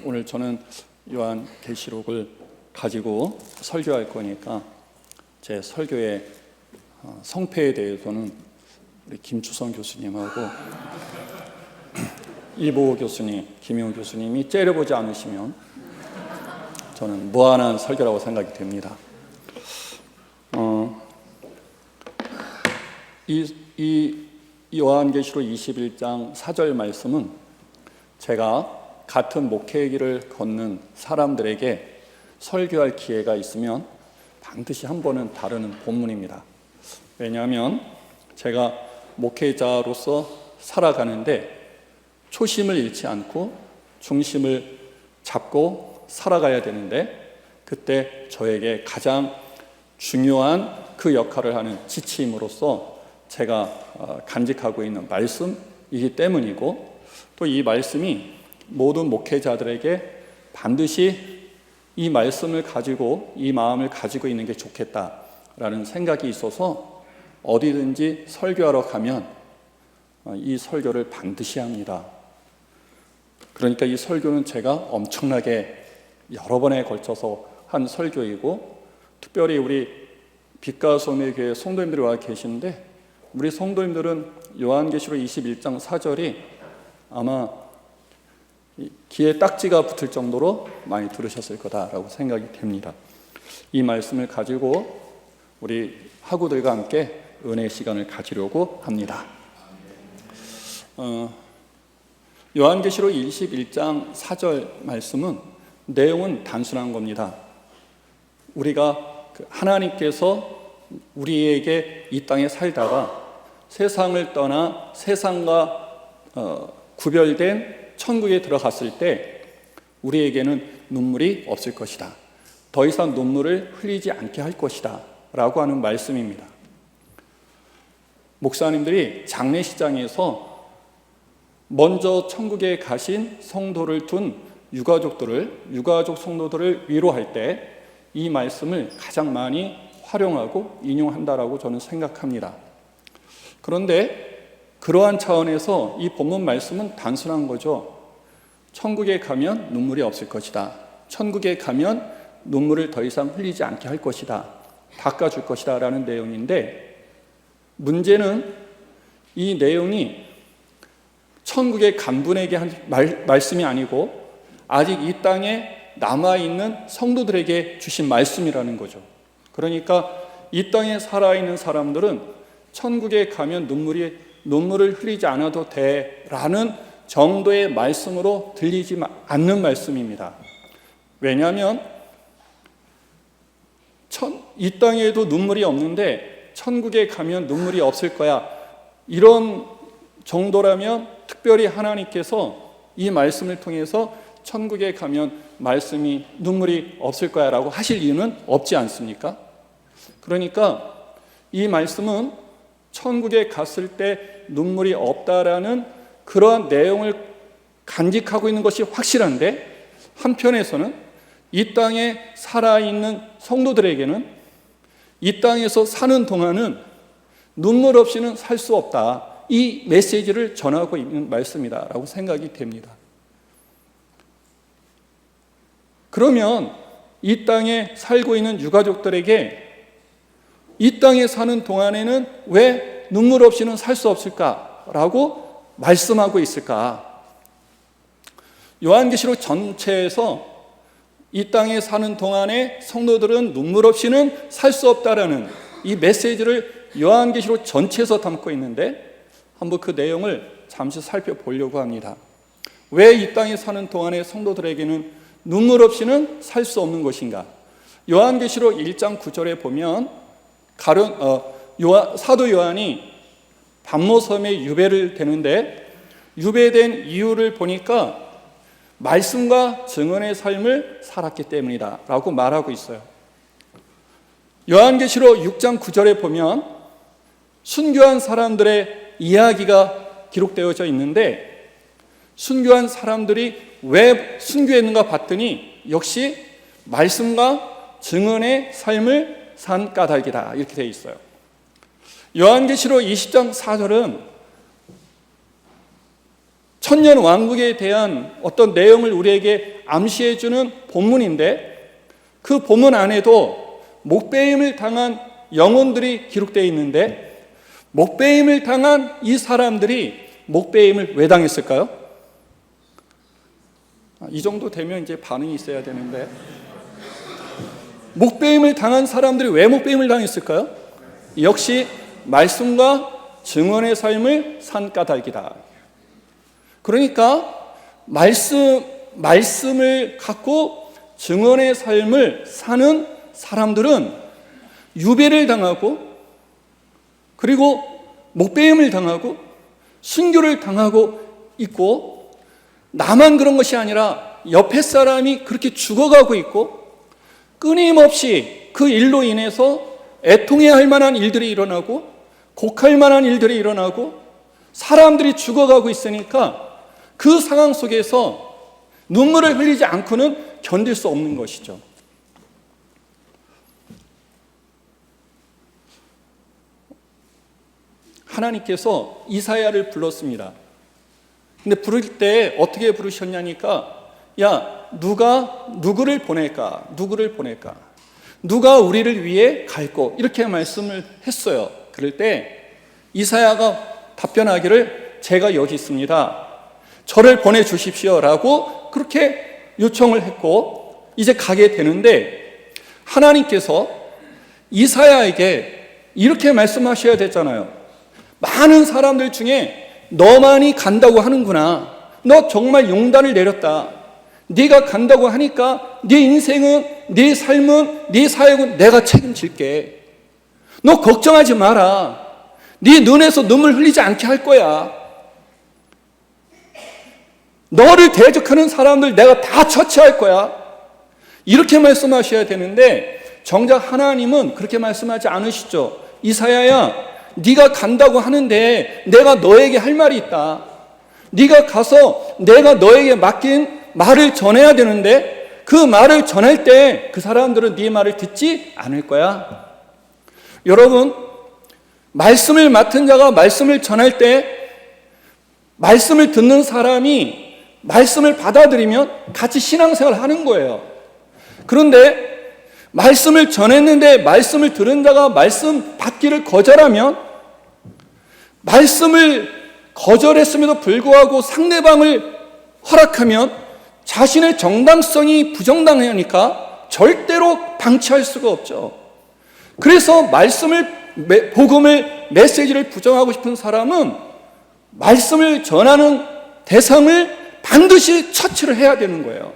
오늘 저는 요한계시록을 가지고 설교할 거니까 제 설교의 성패에 대해서는 우리 김추성 교수님하고 이보호 교수님, 김용 교수님이 째려보지 않으시면 저는 무한한 설교라고 생각이 됩니다. 이 요한계시록 21장 4절 말씀은 제가 같은 목회의 길을 걷는 사람들에게 설교할 기회가 있으면 반드시 한 번은 다루는 본문입니다. 왜냐하면 제가 목회자로서 살아가는데 초심을 잃지 않고 중심을 잡고 살아가야 되는데, 그때 저에게 가장 중요한 그 역할을 하는 지침으로서 제가 간직하고 있는 말씀이기 때문이고, 또 이 말씀이 모든 목회자들에게 반드시 이 말씀을 가지고 이 마음을 가지고 있는 게 좋겠다라는 생각이 있어서 어디든지 설교하러 가면 이 설교를 반드시 합니다. 그러니까 이 설교는 제가 엄청나게 여러 번에 걸쳐서 한 설교이고, 특별히 우리 빛과 소금의 교회 성도님들이 와 계시는데, 우리 성도님들은 요한계시록 21장 4절이 아마 귀에 딱지가 붙을 정도로 많이 들으셨을 거다라고 생각이 됩니다. 이 말씀을 가지고 우리 학우들과 함께 은혜의 시간을 가지려고 합니다. 요한계시록 21장 4절 말씀은 내용은 단순한 겁니다. 우리가 하나님께서 우리에게 이 땅에 살다가 세상을 떠나 세상과 구별된 천국에 들어갔을 때 우리에게는 눈물이 없을 것이다. 더 이상 눈물을 흘리지 않게 할 것이다 라고 하는 말씀입니다. 목사님들이 장례식장에서 먼저 천국에 가신 성도를 둔 유가족 성도들을 위로할 때 이 말씀을 가장 많이 활용하고 인용한다라고 저는 생각합니다. 그런데 그러한 차원에서 이 본문 말씀은 단순한 거죠. 천국에 가면 눈물이 없을 것이다. 천국에 가면 눈물을 더 이상 흘리지 않게 할 것이다. 닦아줄 것이다 라는 내용인데, 문제는 이 내용이 천국의 간분에게 한 말씀이 아니고 아직 이 땅에 남아있는 성도들에게 주신 말씀이라는 거죠. 그러니까 이 땅에 살아있는 사람들은 천국에 가면 눈물을 흘리지 않아도 돼라는 정도의 말씀으로 들리지 않는 말씀입니다. 왜냐하면 이 땅에도 눈물이 없는데 천국에 가면 눈물이 없을 거야, 이런 정도라면 특별히 하나님께서 이 말씀을 통해서 천국에 가면 눈물이 없을 거야 라고 하실 이유는 없지 않습니까? 그러니까 이 말씀은 천국에 갔을 때 눈물이 없다라는 그러한 내용을 간직하고 있는 것이 확실한데, 한편에서는 이 땅에 살아있는 성도들에게는 이 땅에서 사는 동안은 눈물 없이는 살 수 없다, 이 메시지를 전하고 있는 말씀이다 라고 생각이 됩니다. 그러면 이 땅에 살고 있는 유가족들에게 이 땅에 사는 동안에는 왜 눈물 없이는 살 수 없을까라고 말씀하고 있을까? 요한계시록 전체에서 이 땅에 사는 동안에 성도들은 눈물 없이는 살 수 없다라는 이 메시지를 요한계시록 전체에서 담고 있는데, 한번 그 내용을 잠시 살펴보려고 합니다. 왜 이 땅에 사는 동안에 성도들에게는 눈물 없이는 살 수 없는 것인가? 요한계시록 1장 9절에 보면 사도 요한이 patmos섬에 유배를 되는데, 유배된 이유를 보니까 말씀과 증언의 삶을 살았기 때문이다 라고 말하고 있어요. 요한계시록 6장 9절에 보면 순교한 사람들의 이야기가 기록되어져 있는데, 순교한 사람들이 왜 순교했는가 봤더니 역시 말씀과 증언의 삶을 산 까닭이다, 이렇게 되어 있어요. 요한계시록 20장 4절은 천년 왕국에 대한 어떤 내용을 우리에게 암시해주는 본문인데 그 본문 안에도 목배임을 당한 영혼들이 기록되어 있는데 목배임을 당한 이 사람들이 목배임을 왜 당했을까요? 이 정도 되면 이제 반응이 있어야 되는데 목배임을 당한 사람들이 왜 목배임을 당했을까요? 역시 말씀과 증언의 삶을 산 까닭이다. 그러니까 말씀을 갖고 증언의 삶을 사는 사람들은 유배를 당하고 그리고 목배임을 당하고 순교를 당하고 있고 나만 그런 것이 아니라 옆에 사람이 그렇게 죽어가고 있고 끊임없이 그 일로 인해서 애통해야 할 만한 일들이 일어나고 곡할 만한 일들이 일어나고 사람들이 죽어가고 있으니까 그 상황 속에서 눈물을 흘리지 않고는 견딜 수 없는 것이죠. 하나님께서 이사야를 불렀습니다. 근데 부를 때 어떻게 부르셨냐니까 야, 누가 누구를 보낼까? 누구를 보낼까? 누가 우리를 위해 갈고? 이렇게 말씀을 했어요. 그럴 때 이사야가 답변하기를 제가 여기 있습니다. 저를 보내주십시오 라고 그렇게 요청을 했고 이제 가게 되는데 하나님께서 이사야에게 이렇게 말씀하셔야 됐잖아요. 많은 사람들 중에 너만이 간다고 하는구나. 너 정말 용단을 내렸다. 네가 간다고 하니까 네 인생은, 네 삶은, 네 사역은 내가 책임질게. 너 걱정하지 마라. 네 눈에서 눈물 흘리지 않게 할 거야. 너를 대적하는 사람들 내가 다 처치할 거야. 이렇게 말씀하셔야 되는데 정작 하나님은 그렇게 말씀하지 않으시죠. 이사야야, 네가 간다고 하는데 내가 너에게 할 말이 있다. 네가 가서 내가 너에게 맡긴 말을 전해야 되는데 그 말을 전할 때 그 사람들은 네 말을 듣지 않을 거야. 여러분, 말씀을 맡은 자가 말씀을 전할 때 말씀을 듣는 사람이 말씀을 받아들이면 같이 신앙생활을 하는 거예요. 그런데 말씀을 전했는데 말씀을 들은 자가 말씀 받기를 거절하면 말씀을 거절했음에도 불구하고 상대방을 허락하면 자신의 정당성이 부정당하니까 절대로 방치할 수가 없죠. 그래서 복음을, 메시지를 부정하고 싶은 사람은 말씀을 전하는 대상을 반드시 처치를 해야 되는 거예요.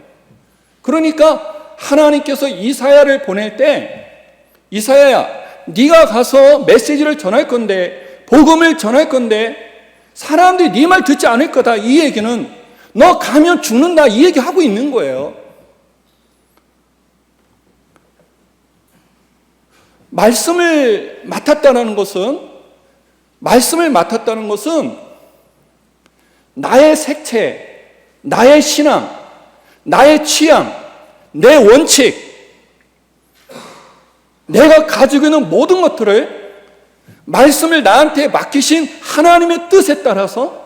그러니까 하나님께서 이사야를 보낼 때 이사야야, 네가 가서 메시지를 전할 건데 복음을 전할 건데 사람들이 네 말 듣지 않을 거다. 이 얘기는 너 가면 죽는다. 이 얘기 하고 있는 거예요. 말씀을 맡았다는 것은 나의 색채, 나의 신앙, 나의 취향, 내 원칙, 내가 가지고 있는 모든 것들을 말씀을 나한테 맡기신 하나님의 뜻에 따라서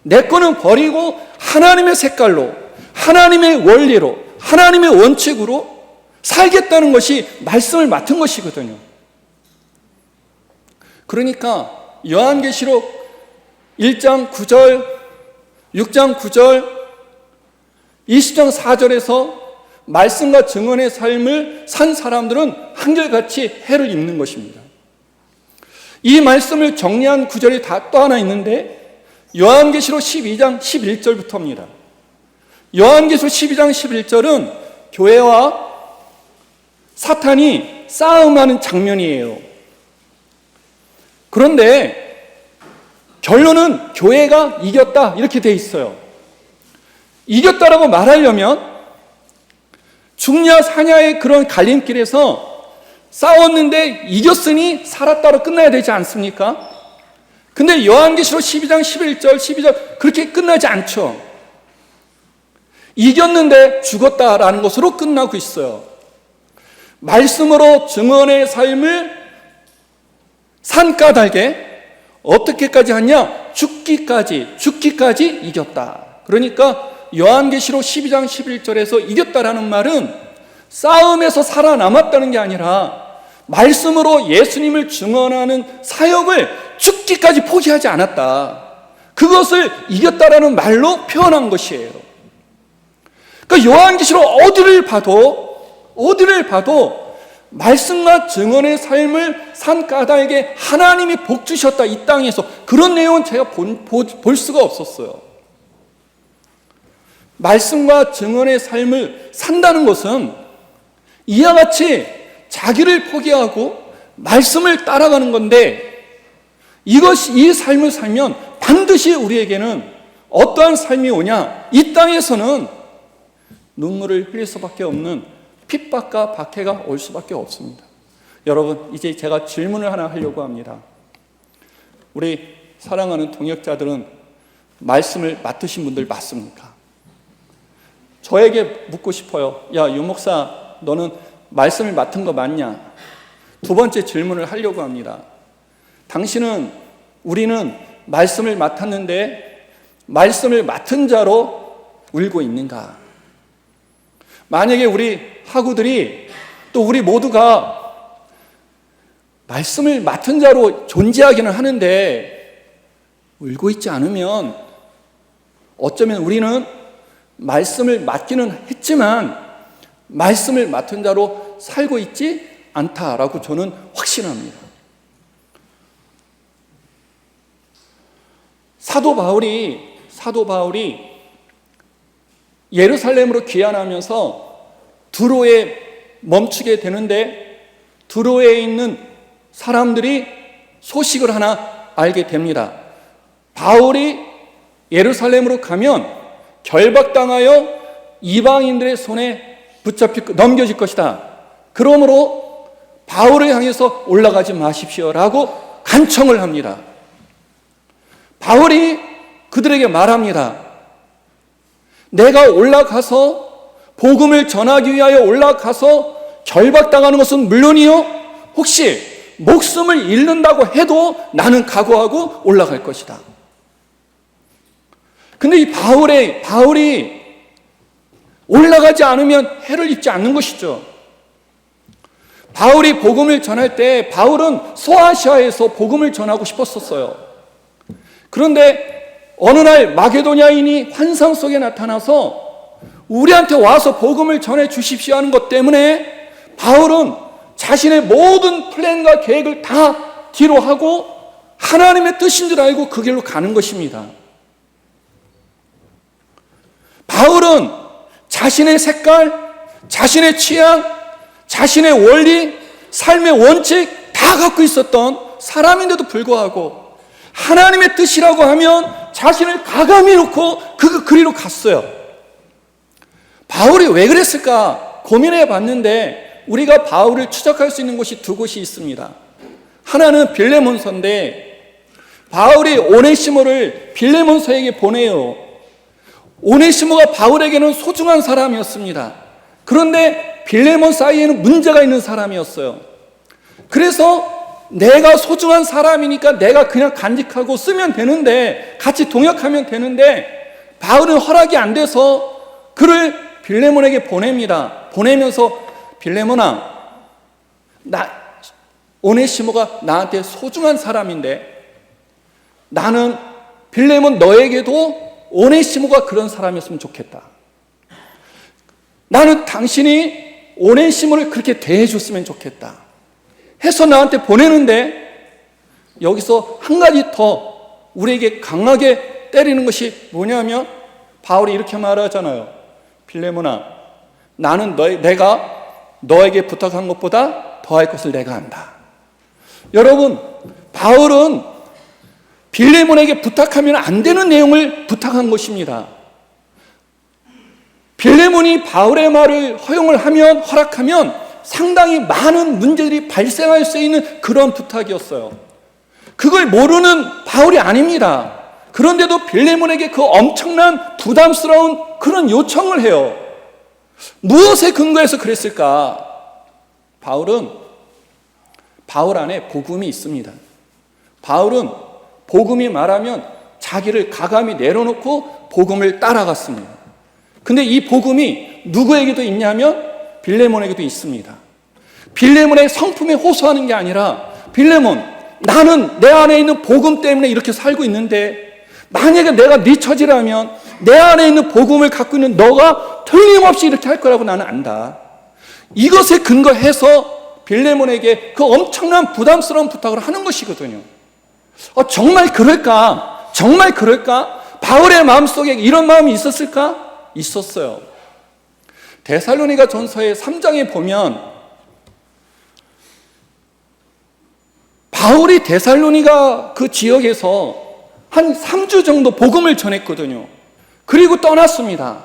내 거는 버리고 하나님의 색깔로, 하나님의 원리로, 하나님의 원칙으로 살겠다는 것이 말씀을 맡은 것이거든요. 그러니까 요한계시록 1장 9절, 6장 9절, 20장 4절에서 말씀과 증언의 삶을 산 사람들은 한결같이 해를 입는 것입니다. 이 말씀을 정리한 구절이 또 하나 있는데 요한계시록 12장 11절부터입니다. 요한계시록 12장 11절은 교회와 사탄이 싸움하는 장면이에요. 그런데 결론은 교회가 이겼다 이렇게 돼 있어요. 이겼다라고 말하려면 죽냐 사냐의 그런 갈림길에서 싸웠는데 이겼으니 살았다로 끝나야 되지 않습니까? 근데 요한계시록 12장 11절 12절 그렇게 끝나지 않죠. 이겼는데 죽었다라는 것으로 끝나고 있어요. 말씀으로 증언의 삶을 산 까닭에 어떻게까지 하냐? 죽기까지 이겼다. 그러니까 요한계시록 12장 11절에서 이겼다라는 말은 싸움에서 살아남았다는 게 아니라 말씀으로 예수님을 증언하는 사역을 죽기까지 포기하지 않았다. 그것을 이겼다라는 말로 표현한 것이에요. 그러니까 요한계시록 어디를 봐도 말씀과 증언의 삶을 산 까닭에 하나님이 복 주셨다, 이 땅에서. 그런 내용은 제가 볼 수가 없었어요. 말씀과 증언의 삶을 산다는 것은 이와 같이 자기를 포기하고 말씀을 따라가는 건데, 이 삶을 살면 반드시 우리에게는 어떠한 삶이 오냐? 이 땅에서는 눈물을 흘릴 수밖에 없는 핍박과 박해가 올 수밖에 없습니다. 여러분, 이제 제가 질문을 하나 하려고 합니다. 우리 사랑하는 동역자들은 말씀을 맡으신 분들 맞습니까? 저에게 묻고 싶어요. 야, 유 목사, 너는 말씀을 맡은 거 맞냐? 두 번째 질문을 하려고 합니다. 우리는 말씀을 맡았는데 말씀을 맡은 자로 울고 있는가? 만약에 우리 학우들이, 또 우리 모두가 말씀을 맡은 자로 존재하기는 하는데 울고 있지 않으면 어쩌면 우리는 말씀을 맡기는 했지만 말씀을 맡은 자로 살고 있지 않다라고 저는 확신합니다. 사도 바울이 예루살렘으로 귀환하면서 두로에 멈추게 되는데, 두로에 있는 사람들이 소식을 하나 알게 됩니다. 바울이 예루살렘으로 가면 결박당하여 이방인들의 손에 넘겨질 것이다. 그러므로 바울을 향해서 올라가지 마십시오라고 간청을 합니다. 바울이 그들에게 말합니다. 내가 올라가서 복음을 전하기 위하여 올라가서 결박당하는 것은 물론이요, 혹시 목숨을 잃는다고 해도 나는 각오하고 올라갈 것이다. 근데 이 바울이 올라가지 않으면 해를 입지 않는 것이죠. 바울이 복음을 전할 때 바울은 소아시아에서 복음을 전하고 싶었었어요. 그런데 어느 날 마게도냐인이 환상 속에 나타나서 우리한테 와서 복음을 전해 주십시오 하는 것 때문에 바울은 자신의 모든 플랜과 계획을 다 뒤로 하고 하나님의 뜻인 줄 알고 그 길로 가는 것입니다. 바울은 자신의 색깔, 자신의 취향, 자신의 원리, 삶의 원칙 다 갖고 있었던 사람인데도 불구하고 하나님의 뜻이라고 하면 자신을 가감히 놓고 그 길로 갔어요. 바울이 왜 그랬을까 고민해 봤는데 우리가 바울을 추적할 수 있는 곳이 두 곳이 있습니다. 하나는 빌레몬서인데 바울이 오네시모를 빌레몬서에게 보내요. 오네시모가 바울에게는 소중한 사람이었습니다. 그런데 빌레몬 사이에는 문제가 있는 사람이었어요. 그래서 내가 소중한 사람이니까 내가 그냥 간직하고 쓰면 되는데, 같이 동역하면 되는데, 바울은 허락이 안 돼서 그를 빌레몬에게 보냅니다. 보내면서 빌레몬아, 오네시모가 나한테 소중한 사람인데 나는 빌레몬 너에게도 오네시모가 그런 사람이었으면 좋겠다. 나는 당신이 오네시모를 그렇게 대해줬으면 좋겠다 해서 나한테 보내는데, 여기서 한 가지 더 우리에게 강하게 때리는 것이 뭐냐면 바울이 이렇게 말하잖아요. 빌레몬아, 나는 내가 너에게 부탁한 것보다 더할 것을 내가 한다. 여러분, 바울은 빌레몬에게 부탁하면 안 되는 내용을 부탁한 것입니다. 빌레몬이 바울의 말을 허락하면 상당히 많은 문제들이 발생할 수 있는 그런 부탁이었어요. 그걸 모르는 바울이 아닙니다. 그런데도 빌레몬에게 그 엄청난 부담스러운 그런 요청을 해요. 무엇에 근거해서 그랬을까? 바울 안에 복음이 있습니다. 바울은 복음이 말하면 자기를 가감히 내려놓고 복음을 따라갔습니다. 근데 이 복음이 누구에게도 있냐면 빌레몬에게도 있습니다. 빌레몬의 성품에 호소하는 게 아니라, 빌레몬, 나는 내 안에 있는 복음 때문에 이렇게 살고 있는데 만약에 내가 네 처지라면 내 안에 있는 복음을 갖고 있는 너가 틀림없이 이렇게 할 거라고 나는 안다. 이것에 근거해서 빌레몬에게 그 엄청난 부담스러운 부탁을 하는 것이거든요. 정말 그럴까? 정말 그럴까? 바울의 마음속에 이런 마음이 있었을까? 있었어요. 데살로니가 전서의 3장에 보면 바울이 데살로니가 그 지역에서 한 3주 정도 복음을 전했거든요. 그리고 떠났습니다.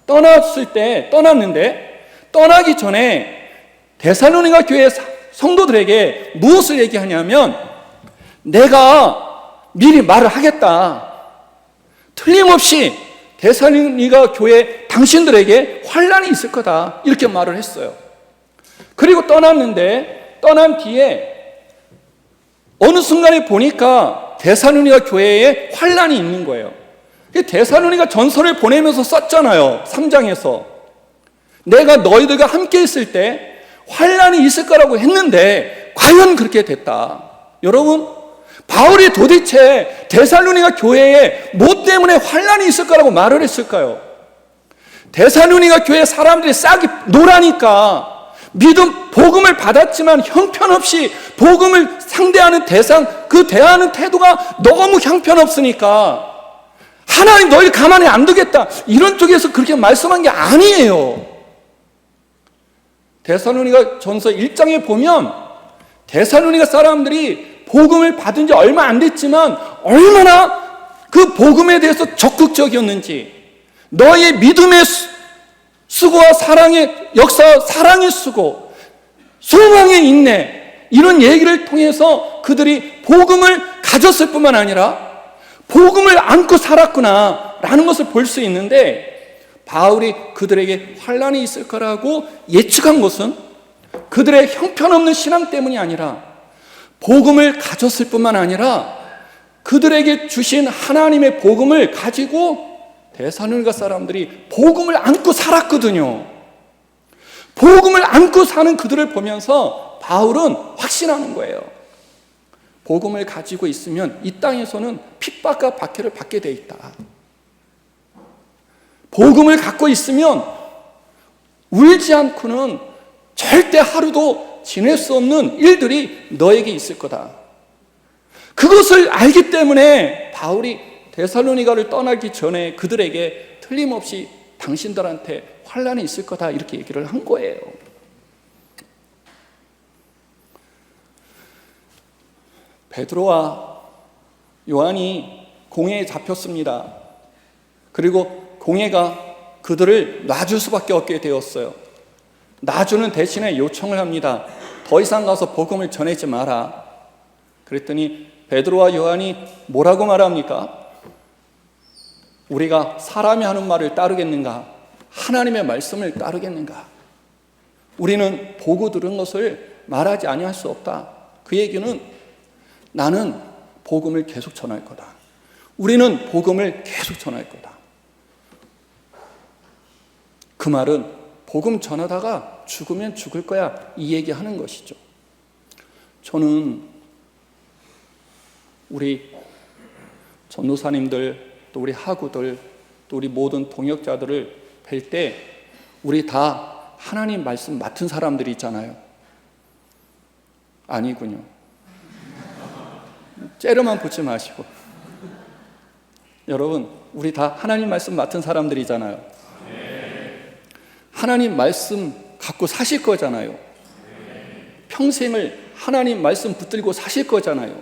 떠났는데 떠나기 전에 데살로니가 교회 성도들에게 무엇을 얘기하냐면, 내가 미리 말을 하겠다. 틀림없이 데살로니가 교회 당신들에게 환난이 있을 거다. 이렇게 말을 했어요. 그리고 떠났는데, 떠난 뒤에 어느 순간에 보니까 데살로니가 교회에 환난이 있는 거예요. 데살로니가 전서를 보내면서 썼잖아요. 3장에서. 내가 너희들과 함께 있을 때 환난이 있을 거라고 했는데 과연 그렇게 됐다. 여러분, 바울이 도대체 데살로니가 교회에 뭐 때문에 환난이 있을 거라고 말을 했을까요? 데살로니가 교회 사람들이 싹이 노라니까, 복음을 받았지만 형편없이 복음을 상대하는 그 대하는 태도가 너무 형편없으니까 하나님 너희를 가만히 안 두겠다, 이런 쪽에서 그렇게 말씀한 게 아니에요. 데살로니가 전서 1장에 보면 데살로니가 사람들이 복음을 받은 지 얼마 안 됐지만 얼마나 그 복음에 대해서 적극적이었는지, 너의 믿음의 수고와 사랑의 역사, 사랑의 수고, 소망의 인내, 이런 얘기를 통해서 그들이 복음을 가졌을 뿐만 아니라 복음을 안고 살았구나 라는 것을 볼 수 있는데, 바울이 그들에게 환난이 있을 거라고 예측한 것은 그들의 형편없는 신앙 때문이 아니라 복음을 가졌을 뿐만 아니라 그들에게 주신 하나님의 복음을 가지고 데살로니가 사람들이 복음을 안고 살았거든요. 복음을 안고 사는 그들을 보면서 바울은 확신하는 거예요. 복음을 가지고 있으면 이 땅에서는 핍박과 박해를 받게 돼 있다. 복음을 갖고 있으면 울지 않고는 절대 하루도 지낼 수 없는 일들이 너에게 있을 거다. 그것을 알기 때문에 바울이 데살로니가를 떠나기 전에 그들에게 틀림없이 당신들한테 환난이 있을 거다 이렇게 얘기를 한 거예요. 베드로와 요한이 공회에 잡혔습니다. 그리고 공회가 그들을 놔줄 수밖에 없게 되었어요. 놔주는 대신에 요청을 합니다. 더 이상 가서 복음을 전하지 마라. 그랬더니 베드로와 요한이 뭐라고 말합니까? 우리가 사람이 하는 말을 따르겠는가? 하나님의 말씀을 따르겠는가? 우리는 보고 들은 것을 말하지 아니할 수 없다. 그 얘기는 나는 복음을 계속 전할 거다. 우리는 복음을 계속 전할 거다. 그 말은 복음 전하다가 죽으면 죽을 거야, 이 얘기하는 것이죠. 저는 우리 전도사님들, 또 우리 하구들, 또 우리 모든 동역자들을 뵐 때 우리 다 하나님 말씀 맡은 사람들이 있잖아요. 아니군요. 째려만 보지 마시고. 여러분, 우리 다 하나님 말씀 맡은 사람들이잖아요. 하나님 말씀 갖고 사실 거잖아요. 평생을 하나님 말씀 붙들고 사실 거잖아요.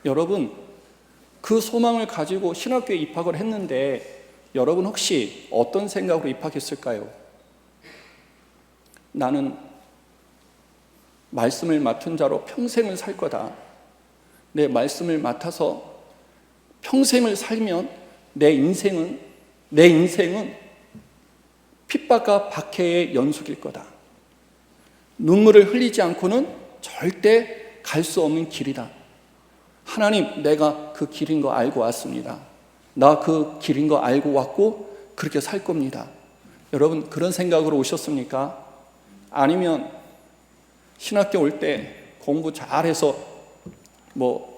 여러분, 그 소망을 가지고 신학교에 입학을 했는데 여러분 혹시 어떤 생각으로 입학했을까요? 나는 말씀을 맡은 자로 평생을 살 거다. 내 말씀을 맡아서 평생을 살면 내 인생은 핍박과 박해의 연속일 거다. 눈물을 흘리지 않고는 절대 갈 수 없는 길이다. 하나님, 내가 그 길인 거 알고 왔습니다. 나 그 길인 거 알고 왔고 그렇게 살 겁니다. 여러분 그런 생각으로 오셨습니까? 아니면 신학교 올 때 공부 잘해서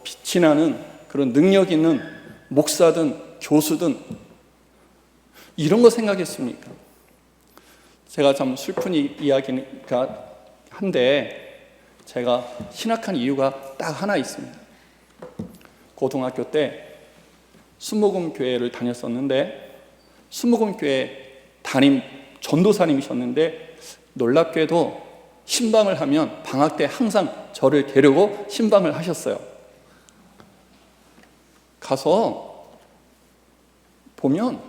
빛이 나는 그런 능력 있는 목사든 교수든 이런 거 생각했습니까? 제가 참 슬픈 이야기가 한데 제가 신학한 이유가 딱 하나 있습니다. 고등학교 때 순복음교회를 다녔었는데 순복음교회 담임 전도사님이셨는데 놀랍게도 신방을 하면 방학 때 항상 저를 데리고 신방을 하셨어요. 가서 보면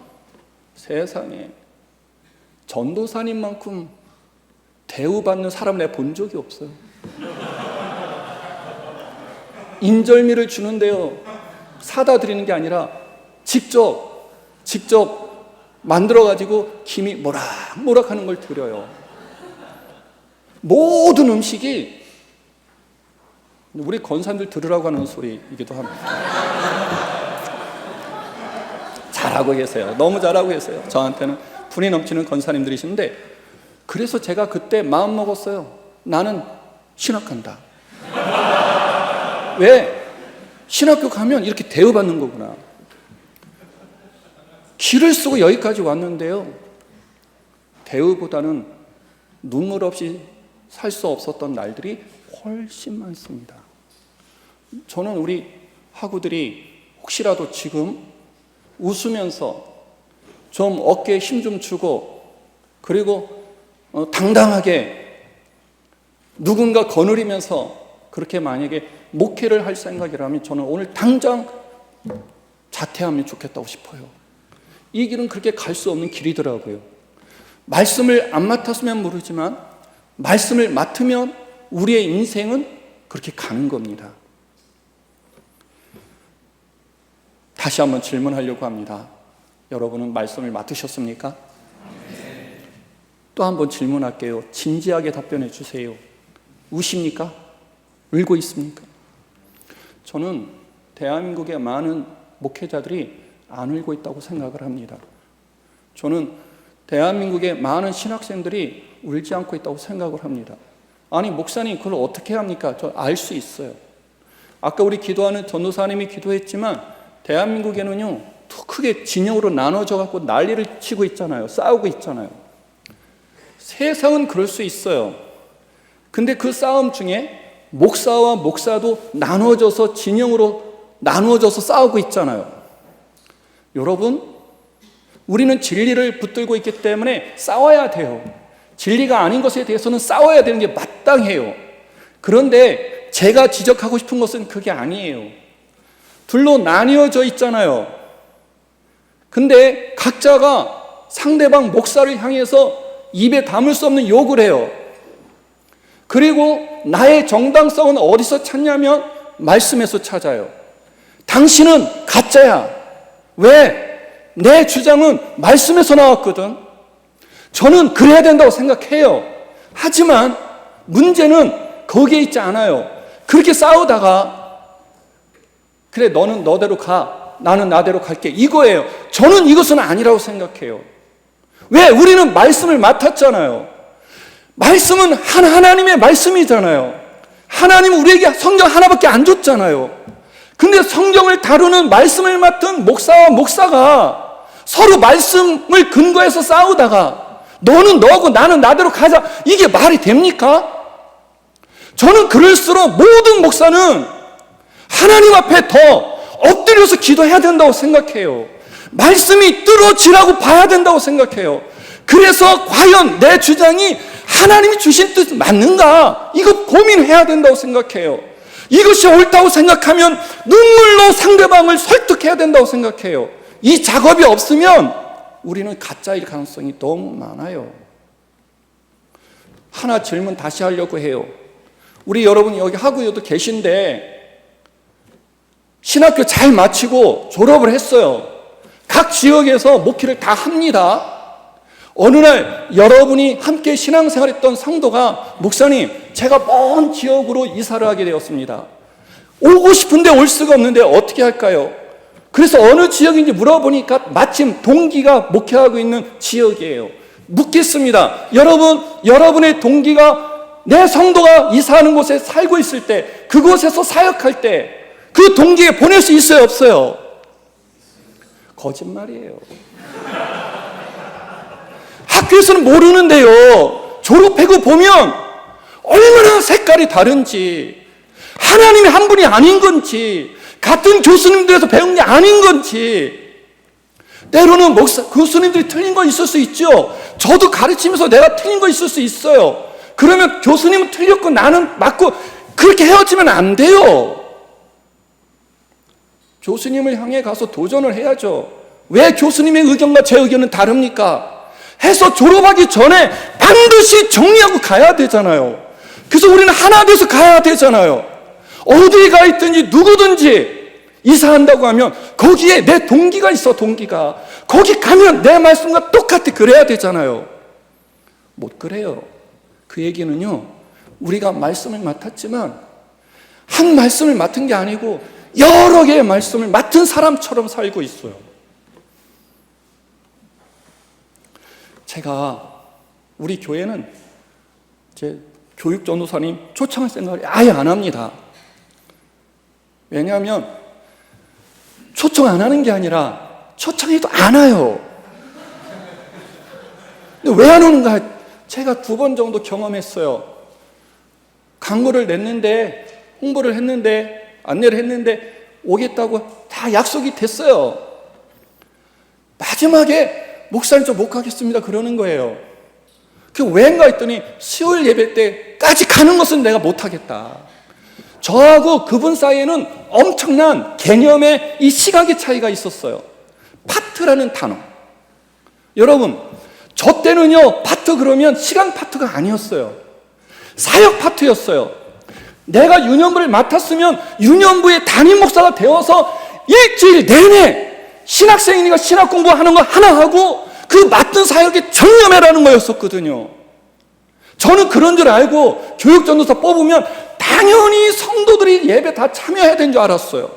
세상에 전도사님만큼 대우받는 사람을 내가 본 적이 없어요. 인절미를 주는데요, 사다 드리는 게 아니라 직접 만들어가지고 김이 모락모락 하는 걸 드려요. 모든 음식이 우리 권사님들 들으라고 하는 소리이기도 합니다. 잘하고 계세요. 너무 잘하고 계세요. 저한테는 분이 넘치는 권사님들이신데, 그래서 제가 그때 마음 먹었어요. 나는 신학한다. 왜? 신학교 가면 이렇게 대우받는 거구나. 길을 쓰고 여기까지 왔는데요, 대우보다는 눈물 없이 살 수 없었던 날들이 훨씬 많습니다. 저는 우리 학우들이 혹시라도 지금 웃으면서 좀 어깨에 힘 좀 주고, 그리고 당당하게 누군가 거느리면서 그렇게 만약에 목회를 할 생각이라면 저는 오늘 당장 자퇴하면 좋겠다고 싶어요. 이 길은 그렇게 갈 수 없는 길이더라고요. 말씀을 안 맡았으면 모르지만 말씀을 맡으면 우리의 인생은 그렇게 가는 겁니다. 다시 한번 질문하려고 합니다. 여러분은 말씀을 맡으셨습니까? 또 한번 질문할게요. 진지하게 답변해 주세요. 우십니까? 울고 있습니까? 저는 대한민국의 많은 목회자들이 안 울고 있다고 생각을 합니다. 저는 대한민국의 많은 신학생들이 울지 않고 있다고 생각을 합니다. 아니, 목사님 그걸 어떻게 합니까? 저 알 수 있어요. 아까 우리 기도하는 전도사님이 기도했지만 대한민국에는요, 더 크게 진영으로 나눠져 갖고 난리를 치고 있잖아요. 싸우고 있잖아요. 세상은 그럴 수 있어요. 근데 그 싸움 중에 목사와 목사도 나눠져서 진영으로 나누어져서 싸우고 있잖아요. 여러분, 우리는 진리를 붙들고 있기 때문에 싸워야 돼요. 진리가 아닌 것에 대해서는 싸워야 되는 게 마땅해요. 그런데 제가 지적하고 싶은 것은 그게 아니에요. 둘로 나뉘어져 있잖아요. 근데 각자가 상대방 목사를 향해서 입에 담을 수 없는 욕을 해요. 그리고 나의 정당성은 어디서 찾냐면 말씀에서 찾아요. 당신은 가짜야. 왜? 내 주장은 말씀에서 나왔거든. 저는 그래야 된다고 생각해요. 하지만 문제는 거기에 있지 않아요. 그렇게 싸우다가 그래, 너는 너대로 가, 나는 나대로 갈게, 이거예요. 저는 이것은 아니라고 생각해요. 왜? 우리는 말씀을 맡았잖아요. 말씀은 하나님의 말씀이잖아요. 하나님은 우리에게 성경 하나밖에 안 줬잖아요. 근데 성경을 다루는 말씀을 맡은 목사와 목사가 서로 말씀을 근거해서 싸우다가 너는 너고 나는 나대로 가자, 이게 말이 됩니까? 저는 그럴수록 모든 목사는 하나님 앞에 더 엎드려서 기도해야 된다고 생각해요. 말씀이 뚫어지라고 봐야 된다고 생각해요. 그래서 과연 내 주장이 하나님이 주신 뜻 맞는가? 이거 고민해야 된다고 생각해요. 이것이 옳다고 생각하면 눈물로 상대방을 설득해야 된다고 생각해요. 이 작업이 없으면 우리는 가짜일 가능성이 너무 많아요. 하나 질문 다시 하려고 해요. 우리 여러분 여기 학우여도 계신데 신학교 잘 마치고 졸업을 했어요. 각 지역에서 목회를 다 합니다. 어느 날 여러분이 함께 신앙생활했던 성도가 목사님, 제가 먼 지역으로 이사를 하게 되었습니다. 오고 싶은데 올 수가 없는데 어떻게 할까요? 그래서 어느 지역인지 물어보니까 마침 동기가 목회하고 있는 지역이에요. 묻겠습니다. 여러분의 동기가 내 성도가 이사하는 곳에 살고 있을 때, 그곳에서 사역할 때 그 동기에 보낼 수 있어요, 없어요? 거짓말이에요. 학교에서는 모르는데요, 졸업하고 보면 얼마나 색깔이 다른지, 하나님이 한 분이 아닌 건지, 같은 교수님들에서 배운 게 아닌 건지, 때로는 교수님들이 틀린 거 있을 수 있죠. 저도 가르치면서 내가 틀린 거 있을 수 있어요. 그러면 교수님은 틀렸고 나는 맞고, 그렇게 헤어지면 안 돼요. 교수님을 향해 가서 도전을 해야죠. 왜 교수님의 의견과 제 의견은 다릅니까? 해서 졸업하기 전에 반드시 정리하고 가야 되잖아요. 그래서 우리는 하나 돼서 가야 되잖아요. 어디에 가 있든지 누구든지 이사한다고 하면 거기에 내 동기가 있어, 동기가. 거기 가면 내 말씀과 똑같이 그래야 되잖아요. 못 그래요. 그 얘기는요, 우리가 말씀을 맡았지만 한 말씀을 맡은 게 아니고 여러 개의 말씀을 맡은 사람처럼 살고 있어요. 우리 교회는 제 교육 전도사님 초청할 생각을 아예 안 합니다. 왜냐하면 초청 안 하는 게 아니라 초청해도 안 와요. 근데 왜 안 오는가? 제가 2번 정도 경험했어요. 광고를 냈는데, 홍보를 했는데, 안내를 했는데 오겠다고 다 약속이 됐어요. 마지막에 목사님 저 못 가겠습니다 그러는 거예요. 그 왜인가 했더니 수요일 예배 때까지 가는 것은 내가 못 하겠다. 저하고 그분 사이에는 엄청난 개념의 이 시각의 차이가 있었어요. 파트라는 단어. 여러분, 저 때는요, 파트 그러면 시간 파트가 아니었어요. 사역 파트였어요. 내가 유년부를 맡았으면 유년부의 담임 목사가 되어서 일주일 내내 신학생이니까 신학 공부하는 거 하나 하고 그 맡은 사역에 전념해라는 거였었거든요. 저는 그런 줄 알고 교육전도사 뽑으면 당연히 성도들이 예배 다 참여해야 되는 줄 알았어요.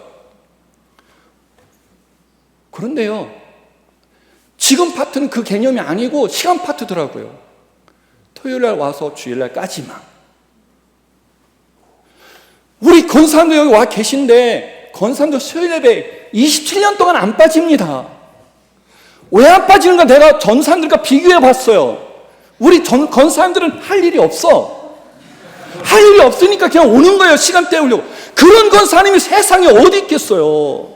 그런데요, 지금 파트는 그 개념이 아니고 시간 파트더라고요. 토요일날 와서 주일날까지만. 우리 권사님도 여기 와 계신데 권사님도 수요일 예배 27년 동안 안 빠집니다. 왜 안 빠지는가 내가 전사님들과 비교해 봤어요. 우리 권사님들은 할 일이 없어. 할 일이 없으니까 그냥 오는 거예요. 시간 때우려고. 그런 권사님이 세상에 어디 있겠어요.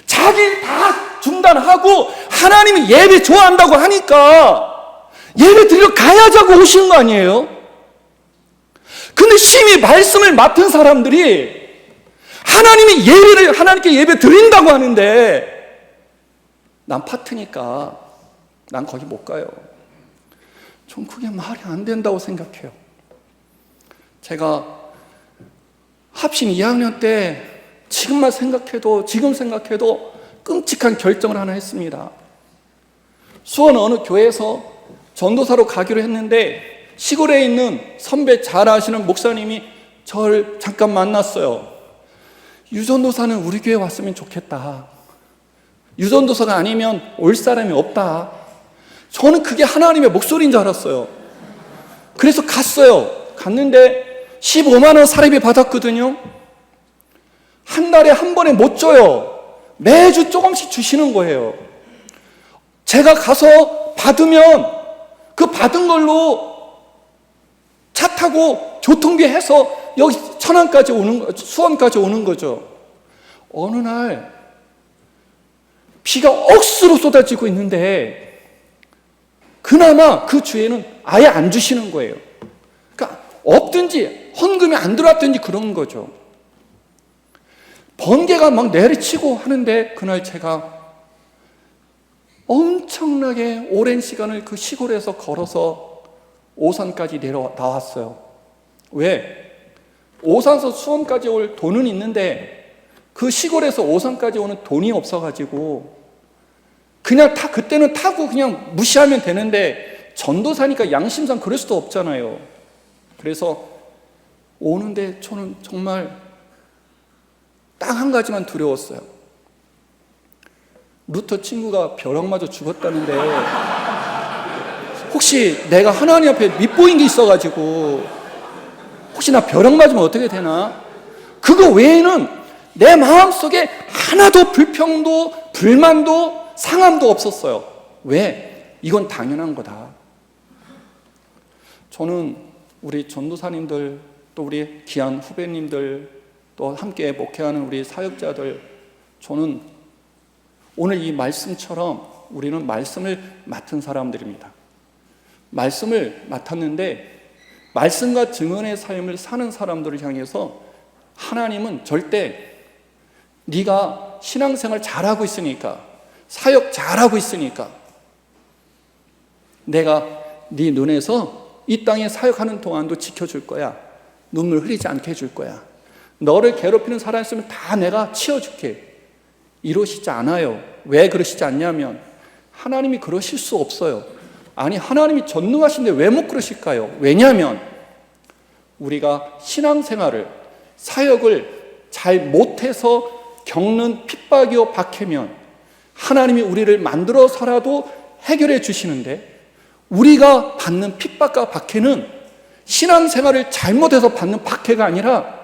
자기 다 중단하고 하나님이 예배 좋아한다고 하니까 예배 드리러 가야지 하고 오시는 거 아니에요? 근데 심히 말씀을 맡은 사람들이 하나님께 예배 드린다고 하는데 난 파트니까 난 거기 못 가요. 전 그게 말이 안 된다고 생각해요. 제가 합신 2학년 때 지금 생각해도 끔찍한 결정을 하나 했습니다. 수원 어느 교회에서 전도사로 가기로 했는데 시골에 있는 선배 잘 아시는 목사님이 저를 잠깐 만났어요. 유전도사는 우리 교회 왔으면 좋겠다. 유전도사가 아니면 올 사람이 없다. 저는 그게 하나님의 목소리인 줄 알았어요. 그래서 갔는데 15만 원 사례비 받았거든요. 한 달에 한 번에 못 줘요. 매주 조금씩 주시는 거예요. 제가 가서 받으면 그 받은 걸로 차 타고 교통비 해서 여기 수원까지 오는 거죠. 어느 날 비가 억수로 쏟아지고 있는데 그나마 그 주에는 아예 안 주시는 거예요. 그러니까 없든지 헌금이 안 들어왔든지 그런 거죠. 번개가 막 내리치고 하는데 그날 제가 엄청나게 오랜 시간을 그 시골에서 걸어서 오산까지 나왔어요. 왜? 오산에서 수원까지 올 돈은 있는데 그 시골에서 오산까지 오는 돈이 없어가지고 그냥 그때는 타고 그냥 무시하면 되는데 전도사니까 양심상 그럴 수도 없잖아요. 그래서 오는데 저는 정말 딱 한 가지만 두려웠어요. 루터 친구가 벼락 맞아 죽었다는데 혹시 내가 하나님 앞에 밉보인 게 있어가지고 혹시 나 벼락 맞으면 어떻게 되나? 그거 외에는 내 마음속에 하나도 불평도 불만도 상함도 없었어요. 왜? 이건 당연한 거다. 저는 우리 전도사님들, 또 우리 귀한 후배님들, 또 함께 목회하는 우리 사역자들, 저는 오늘 이 말씀처럼 우리는 말씀을 맡은 사람들입니다. 말씀을 맡았는데 말씀과 증언의 삶을 사는 사람들을 향해서 하나님은 절대 네가 신앙생활 잘하고 있으니까, 사역 잘하고 있으니까 내가 네 눈에서 이 땅에 사역하는 동안도 지켜줄 거야. 눈물 흘리지 않게 해줄 거야. 너를 괴롭히는 사람 있으면 다 내가 치워줄게. 이러시지 않아요. 왜 그러시지 않냐면 하나님이 그러실 수 없어요. 아니, 하나님이 전능하신데 왜 못 그러실까요? 왜냐하면 우리가 신앙생활을, 사역을 잘 못해서 겪는 핍박이요 박해면 하나님이 우리를 만들어서라도 해결해 주시는데, 우리가 받는 핍박과 박해는 신앙생활을 잘못해서 받는 박해가 아니라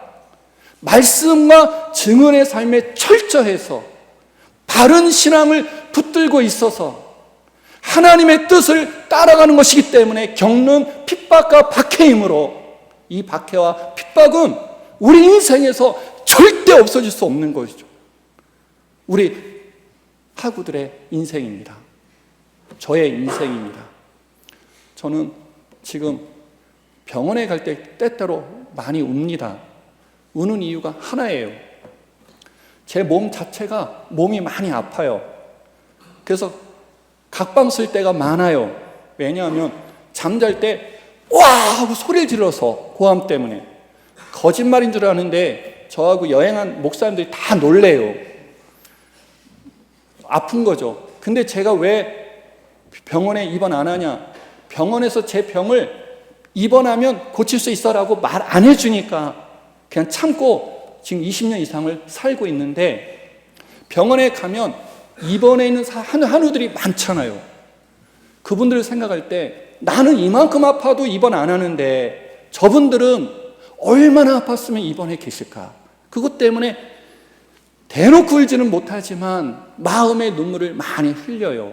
말씀과 증언의 삶에 철저해서 바른 신앙을 붙들고 있어서 하나님의 뜻을 따라가는 것이기 때문에 겪는 핍박과 박해이므로, 이 박해와 핍박은 우리 인생에서 절대 없어질 수 없는 것이죠. 우리 하구들의 인생입니다. 저의 인생입니다. 저는 지금 병원에 갈 때 때때로 많이 웁니다. 우는 이유가 하나예요. 제 몸 자체가 몸이 많이 아파요. 그래서 각방 쓸 때가 많아요. 왜냐하면 잠잘 때 와! 하고 소리를 질러서 고함 때문에. 거짓말인 줄 아는데 저하고 여행한 목사님들이 다 놀래요. 아픈 거죠. 근데 제가 왜 병원에 입원 안 하냐? 병원에서 제 병을 입원하면 고칠 수 있어라고 말 안 해주니까 그냥 참고 지금 20년 이상을 살고 있는데, 병원에 가면 입원해 있는 한우들이 많잖아요. 그분들을 생각할 때 나는 이만큼 아파도 입원 안 하는데 저분들은 얼마나 아팠으면 입원해 계실까? 그것 때문에 대놓고 울지는 못하지만 마음의 눈물을 많이 흘려요.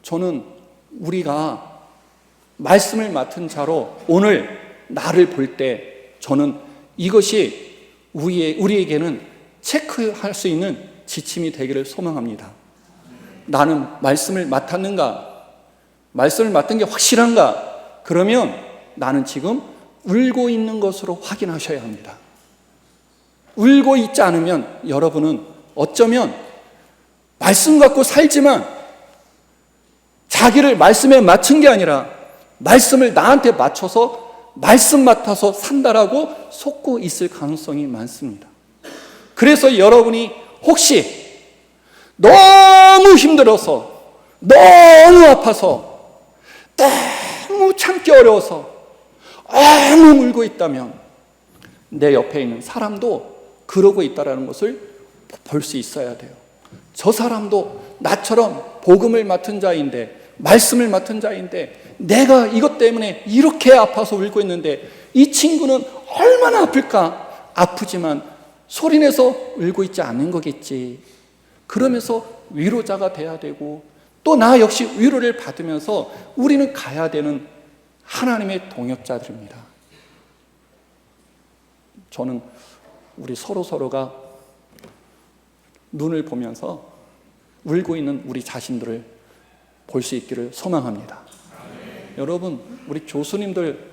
저는 우리가 말씀을 맡은 자로 오늘 나를 볼 때 저는 이것이 우리에게는 체크할 수 있는 지침이 되기를 소망합니다. 나는 말씀을 맡았는가? 말씀을 맡은 게 확실한가? 그러면 나는 지금 울고 있는 것으로 확인하셔야 합니다. 울고 있지 않으면 여러분은 어쩌면 말씀 갖고 살지만 자기를 말씀에 맞춘 게 아니라 말씀을 나한테 맞춰서 말씀 맡아서 산다라고 속고 있을 가능성이 많습니다. 그래서 여러분이 혹시 너무 힘들어서, 너무 아파서, 너무 참기 어려워서 너무 울고 있다면 내 옆에 있는 사람도 그러고 있다는 것을 볼 수 있어야 돼요. 저 사람도 나처럼 복음을 맡은 자인데, 말씀을 맡은 자인데, 내가 이것 때문에 이렇게 아파서 울고 있는데 이 친구는 얼마나 아플까? 아프지만 소리내서 울고 있지 않은 거겠지. 그러면서 위로자가 돼야 되고, 또 나 역시 위로를 받으면서 우리는 가야 되는 하나님의 동역자들입니다. 저는 우리 서로가 눈을 보면서 울고 있는 우리 자신들을 볼 수 있기를 소망합니다. 여러분, 우리 교수님들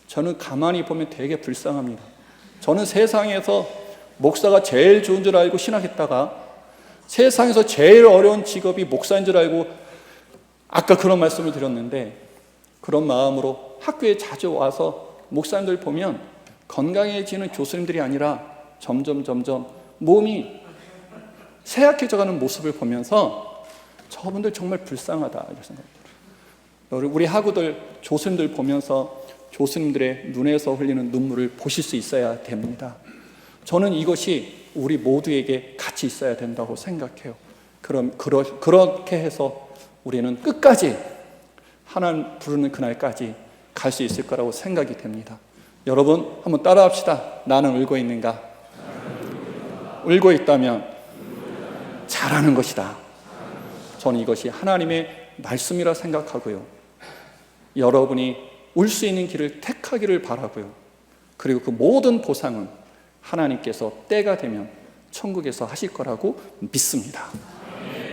저는 가만히 보면 되게 불쌍합니다. 저는 세상에서 목사가 제일 좋은 줄 알고 신학했다가 세상에서 제일 어려운 직업이 목사인 줄 알고 아까 그런 말씀을 드렸는데, 그런 마음으로 학교에 자주 와서 목사님들 보면 건강해지는 교수님들이 아니라 점점 몸이 쇠약해져가는 모습을 보면서 저분들 정말 불쌍하다 이런 생각이 들어요. 우리 학우들 교수님들 보면서 교수님들의 눈에서 흘리는 눈물을 보실 수 있어야 됩니다. 저는 이것이 우리 모두에게 가장 같이 있어야 된다고 생각해요. 그렇게 해서 우리는 끝까지 하나님 부르는 그날까지 갈 수 있을 거라고 생각이 됩니다. 여러분 한번 따라합시다. 나는 울고 있는가? 울고 있다면 잘하는 것이다. 저는 이것이 하나님의 말씀이라 생각하고요. 여러분이 울 수 있는 길을 택하기를 바라고요. 그리고 그 모든 보상은 하나님께서 때가 되면 천국에서 하실 거라고 믿습니다.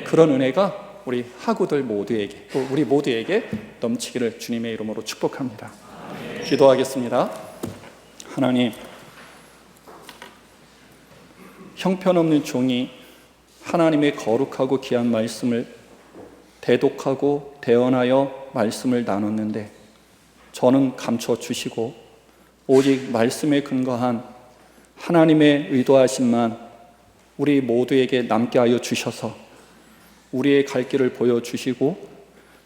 그런 은혜가 우리 학우들 모두에게 또 우리 모두에게 넘치기를 주님의 이름으로 축복합니다. 기도하겠습니다. 하나님, 형편없는 종이 하나님의 거룩하고 귀한 말씀을 대독하고 대언하여 말씀을 나눴는데 저는 감춰주시고 오직 말씀에 근거한 하나님의 의도하심만 우리 모두에게 남게 하여 주셔서 우리의 갈 길을 보여주시고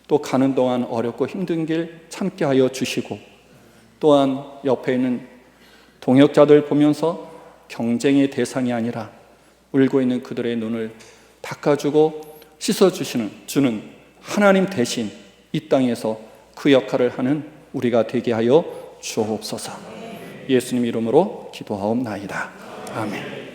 또 가는 동안 어렵고 힘든 길 참게 하여 주시고 또한 옆에 있는 동역자들 보면서 경쟁의 대상이 아니라 울고 있는 그들의 눈을 닦아주고 씻어주는 하나님 대신 이 땅에서 그 역할을 하는 우리가 되게 하여 주옵소서. 예수님 이름으로 기도하옵나이다. 아멘.